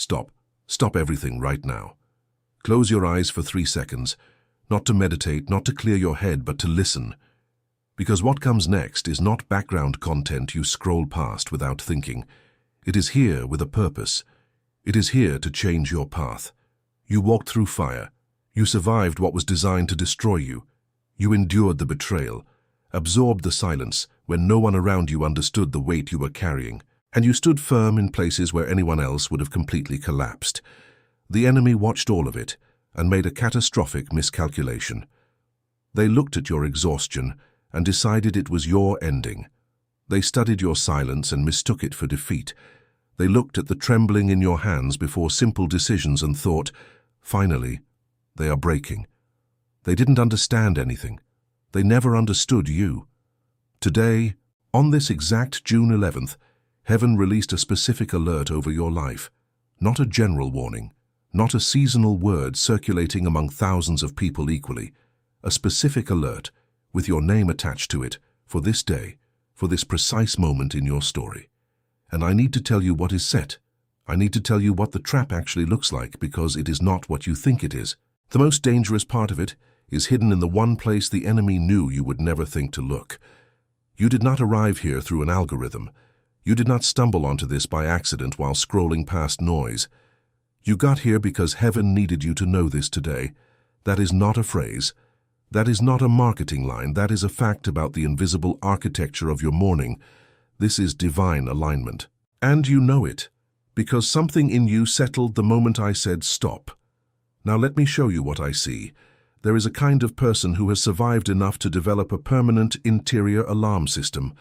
Stop. Stop everything right now. Close your eyes for 3 seconds, not to meditate, not to clear your head, but to listen. Because what comes next is not background content you scroll past without thinking. It is here with a purpose. It is here to change your path. You walked through fire. You survived what was designed to destroy you. You endured the betrayal, absorbed the silence when no one around you understood the weight you were carrying, and you stood firm in places where anyone else would have completely collapsed. The enemy watched all of it and made a catastrophic miscalculation. They looked at your exhaustion and decided it was your ending. They studied your silence and mistook it for defeat. They looked at the trembling in your hands before simple decisions and thought, finally, they are breaking. They didn't understand anything. They never understood you. Today, on this exact June 11th, heaven released a specific alert over your life. Not a general warning, not a seasonal word circulating among thousands of people equally. A specific alert, with your name attached to it, for this day, for this precise moment in your story. And I need to tell you what is set. I need to tell you what the trap actually looks like, because it is not what you think it is. The most dangerous part of it is hidden in the one place the enemy knew you would never think to look. You did not arrive here through an algorithm. You did not stumble onto this by accident while scrolling past noise. You got here because heaven needed you to know this today. That is not a phrase. That is not a marketing line. That is a fact about the invisible architecture of your morning. This is divine alignment. And you know it, because something in you settled the moment I said stop. Now let me show you what I see. There is a kind of person who has survived enough to develop a permanent interior alarm system.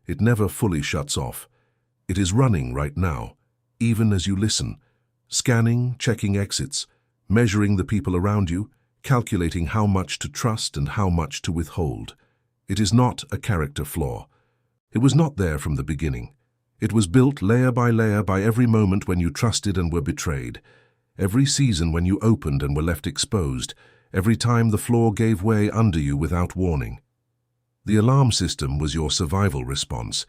It never fully shuts off. It is running right now, even as you listen, scanning, checking exits, measuring the people around you, calculating how much to trust and how much to withhold. It is not a character flaw. It was not there from the beginning. It was built layer by every moment when you trusted and were betrayed, every season when you opened and were left exposed, every time the floor gave way under you without warning. The alarm system was your survival response.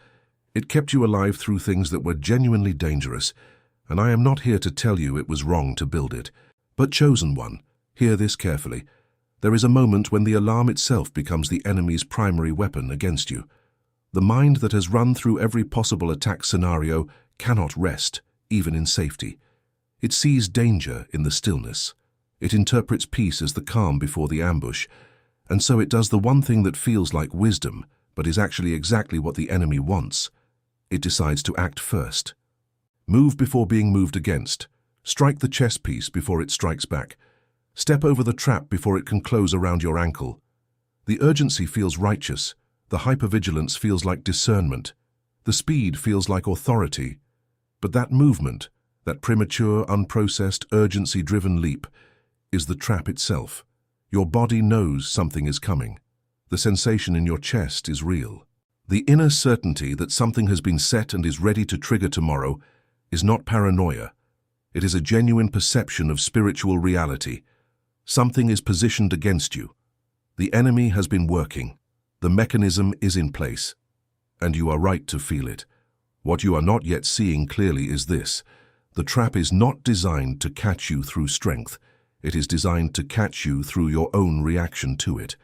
It kept you alive through things that were genuinely dangerous, and I am not here to tell you it was wrong to build it. But chosen one, hear this carefully. There is a moment when the alarm itself becomes the enemy's primary weapon against you. The mind that has run through every possible attack scenario cannot rest, even in safety. It sees danger in the stillness. It interprets peace as the calm before the ambush, and so it does the one thing that feels like wisdom, but is actually exactly what the enemy wants. It decides to act first. Move before being moved against. Strike the chess piece before it strikes back. Step over the trap before it can close around your ankle. The urgency feels righteous. The hypervigilance feels like discernment. The speed feels like authority. But that movement, that premature, unprocessed, urgency-driven leap, is the trap itself. Your body knows something is coming. The sensation in your chest is real. The inner certainty that something has been set and is ready to trigger tomorrow is not paranoia. It is a genuine perception of spiritual reality. Something is positioned against you. The enemy has been working. The mechanism is in place. And you are right to feel it. What you are not yet seeing clearly is this. The trap is not designed to catch you through strength. It is designed to catch you through your own reaction to it.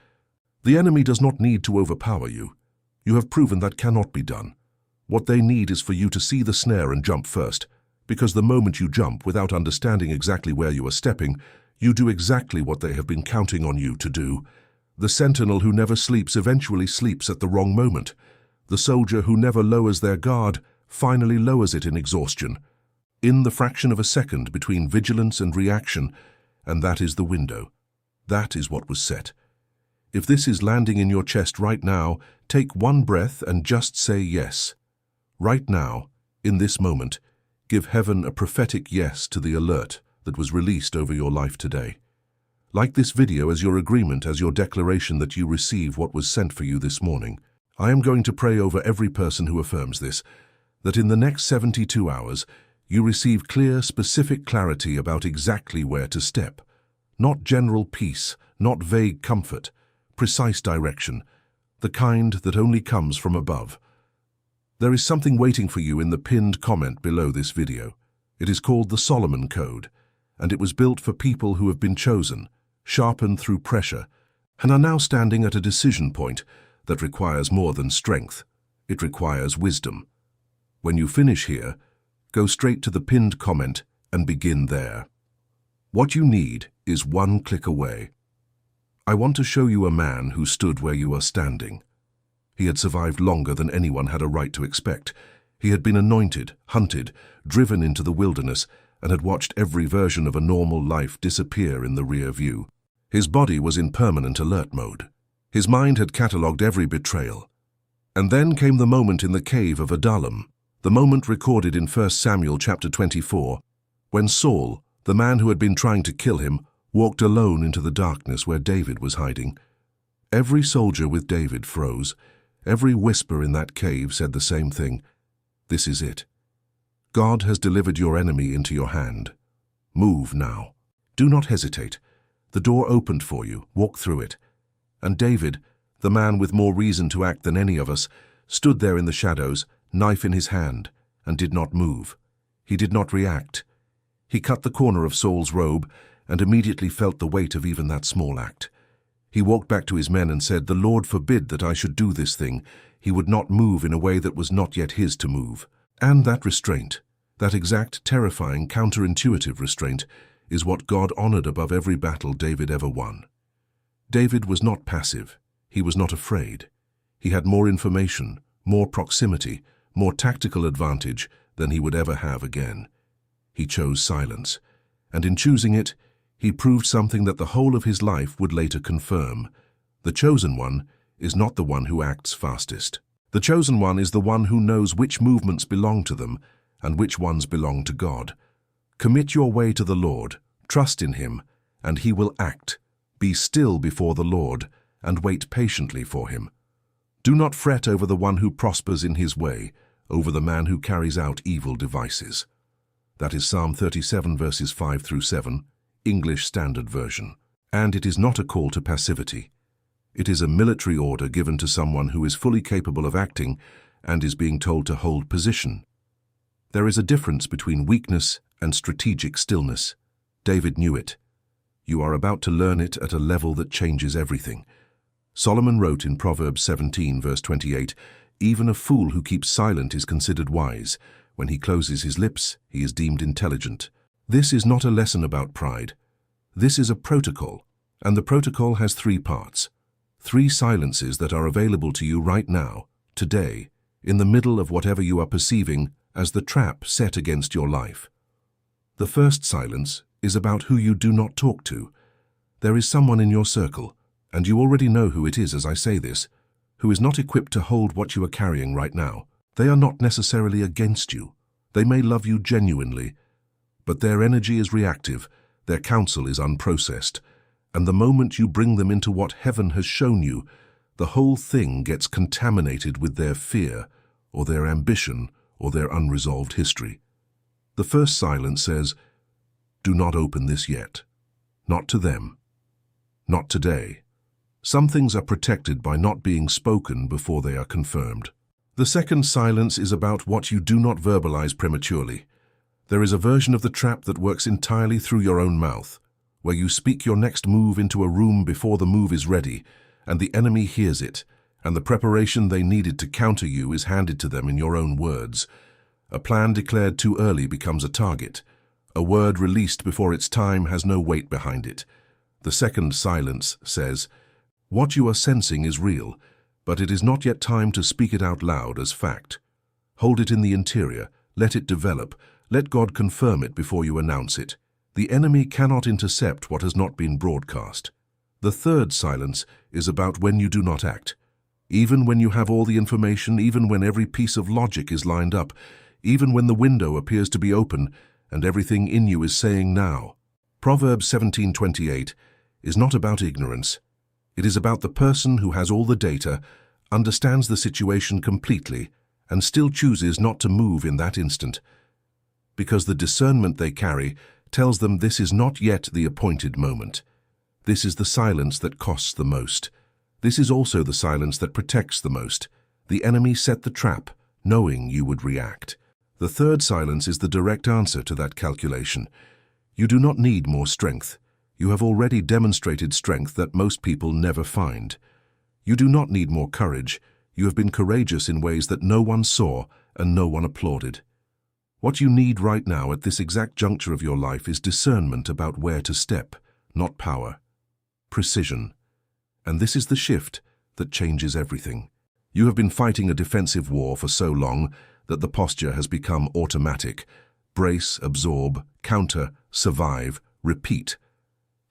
The enemy does not need to overpower you. You have proven that cannot be done. What they need is for you to see the snare and jump first, because the moment you jump without understanding exactly where you are stepping, you do exactly what they have been counting on you to do. The sentinel who never sleeps eventually sleeps at the wrong moment. The soldier who never lowers their guard finally lowers it in exhaustion. In the fraction of a second between vigilance and reaction, and that is the window. That is what was set. If this is landing in your chest right now, take one breath and just say yes. Right now, in this moment, give heaven a prophetic yes to the alert that was released over your life today. Like this video as your agreement, as your declaration that you receive what was sent for you this morning. I am going to pray over every person who affirms this, that in the next 72 hours, you receive clear, specific clarity about exactly where to step. Not general peace, not vague comfort, precise direction, the kind that only comes from above. There is something waiting for you in the pinned comment below this video. It is called the Solomon Code, and it was built for people who have been chosen, sharpened through pressure, and are now standing at a decision point that requires more than strength. It requires wisdom. When you finish here, go straight to the pinned comment and begin there. What you need is one click away. I want to show you a man who stood where you are standing. He had survived longer than anyone had a right to expect. He had been anointed, hunted, driven into the wilderness, and had watched every version of a normal life disappear in the rear view. His body was in permanent alert mode. His mind had catalogued every betrayal. And then came the moment in the cave of Adullam, the moment recorded in 1 Samuel chapter 24, when Saul, the man who had been trying to kill him, walked alone into the darkness where David was hiding. Every soldier with David froze. Every whisper in that cave said the same thing. This is it. God has delivered your enemy into your hand. Move now. Do not hesitate. The door opened for you. Walk through it. And David, the man with more reason to act than any of us, stood there in the shadows, knife in his hand, and did not move. He did not react. He cut the corner of Saul's robe and immediately felt the weight of even that small act. He walked back to his men and said, "The Lord forbid that I should do this thing." He would not move in a way that was not yet his to move. And that restraint, that exact, terrifying, counterintuitive restraint, is what God honored above every battle David ever won. David was not passive. He was not afraid. He had more information, more proximity, more tactical advantage than he would ever have again. He chose silence, and in choosing it, he proved something that the whole of his life would later confirm. The chosen one is not the one who acts fastest. The chosen one is the one who knows which movements belong to them and which ones belong to God. Commit your way to the Lord, trust in him, and he will act. Be still before the Lord, and wait patiently for him. Do not fret over the one who prospers in his way, over the man who carries out evil devices. That is Psalm 37 verses 5 through 7, English Standard Version. And it is not a call to passivity. It is a military order given to someone who is fully capable of acting and is being told to hold position. There is a difference between weakness and strategic stillness. David knew it. You are about to learn it at a level that changes everything. Solomon wrote in Proverbs 17 verse 28, "Even a fool who keeps silent is considered wise. When he closes his lips, he is deemed intelligent." This is not a lesson about pride. This is a protocol, and the protocol has 3 parts. 3 silences that are available to you right now, today, in the middle of whatever you are perceiving as the trap set against your life. The first silence is about who you do not talk to. There is someone in your circle, and you already know who it is as I say this, who is not equipped to hold what you are carrying right now. They are not necessarily against you. They may love you genuinely, but their energy is reactive, their counsel is unprocessed, and the moment you bring them into what heaven has shown you, the whole thing gets contaminated with their fear, or their ambition, or their unresolved history. The first silence says, "Do not open this yet. Not to them. Not today." Some things are protected by not being spoken before they are confirmed. The second silence is about what you do not verbalize prematurely. There is a version of the trap that works entirely through your own mouth, where you speak your next move into a room before the move is ready, and the enemy hears it, and the preparation they needed to counter you is handed to them in your own words. A plan declared too early becomes a target. A word released before its time has no weight behind it. The second silence says, "What you are sensing is real, but it is not yet time to speak it out loud as fact. Hold it in the interior, let it develop, let God confirm it before you announce it. The enemy cannot intercept what has not been broadcast." The third silence is about when you do not act. Even when you have all the information, even when every piece of logic is lined up, even when the window appears to be open and everything in you is saying now. Proverbs 17:28 is not about ignorance. It is about the person who has all the data, understands the situation completely, and still chooses not to move in that instant, because the discernment they carry tells them this is not yet the appointed moment. This is the silence that costs the most. This is also the silence that protects the most. The enemy set the trap, knowing you would react. The third silence is the direct answer to that calculation. You do not need more strength. You have already demonstrated strength that most people never find. You do not need more courage. You have been courageous in ways that no one saw and no one applauded. What you need right now at this exact juncture of your life is discernment about where to step, not power. Precision. And this is the shift that changes everything. You have been fighting a defensive war for so long that the posture has become automatic. Brace, absorb, counter, survive, repeat.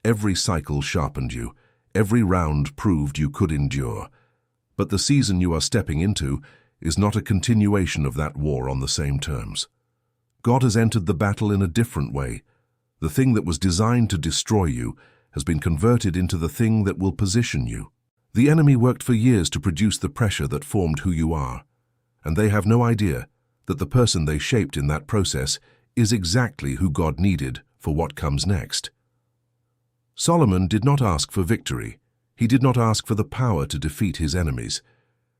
Every cycle sharpened you. Every round proved you could endure. But the season you are stepping into is not a continuation of that war on the same terms. God has entered the battle in a different way. The thing that was designed to destroy you has been converted into the thing that will position you. The enemy worked for years to produce the pressure that formed who you are, and they have no idea that the person they shaped in that process is exactly who God needed for what comes next. Solomon did not ask for victory. He did not ask for the power to defeat his enemies.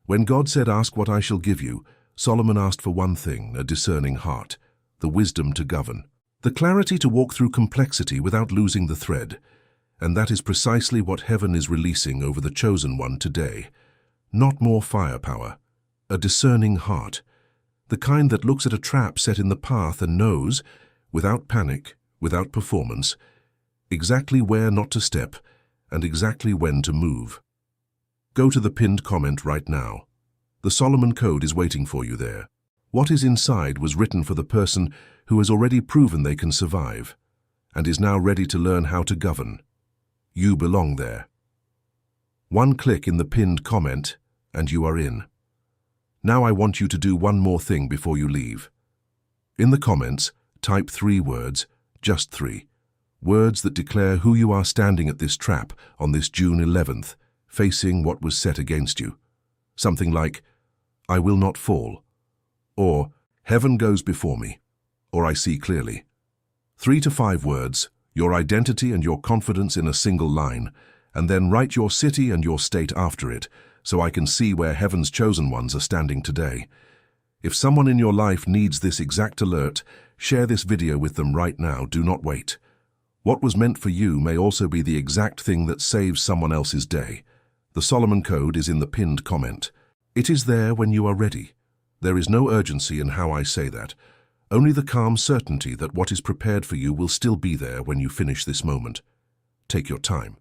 When God said, "Ask what I shall give you," Solomon asked for one thing, a discerning heart, the wisdom to govern, the clarity to walk through complexity without losing the thread. And that is precisely what heaven is releasing over the chosen one today. Not more firepower, a discerning heart, the kind that looks at a trap set in the path and knows, without panic, without performance, exactly where not to step and exactly when to move. Go to the pinned comment right now. The Solomon Code is waiting for you there. What is inside was written for the person who has already proven they can survive and is now ready to learn how to govern. You belong there. One click in the pinned comment and you are in. Now I want you to do one more thing before you leave. In the comments, type 3 words, just 3. Words that declare who you are standing at this trap on this June 11th, facing what was set against you. Something like, "I will not fall," or "Heaven goes before me," or "I see clearly." 3 to 5 words, your identity and your confidence in a single line, and then write your city and your state after it, so I can see where heaven's chosen ones are standing today. If someone in your life needs this exact alert, share this video with them right now. Do not wait. What was meant for you may also be the exact thing that saves someone else's day. The Solomon Code is in the pinned comment. It is there when you are ready. There is no urgency in how I say that. Only the calm certainty that what is prepared for you will still be there when you finish this moment. Take your time.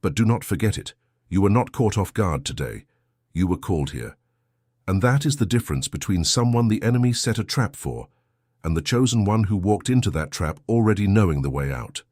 But do not forget it. You were not caught off guard today. You were called here. And that is the difference between someone the enemy set a trap for and the chosen one who walked into that trap already knowing the way out.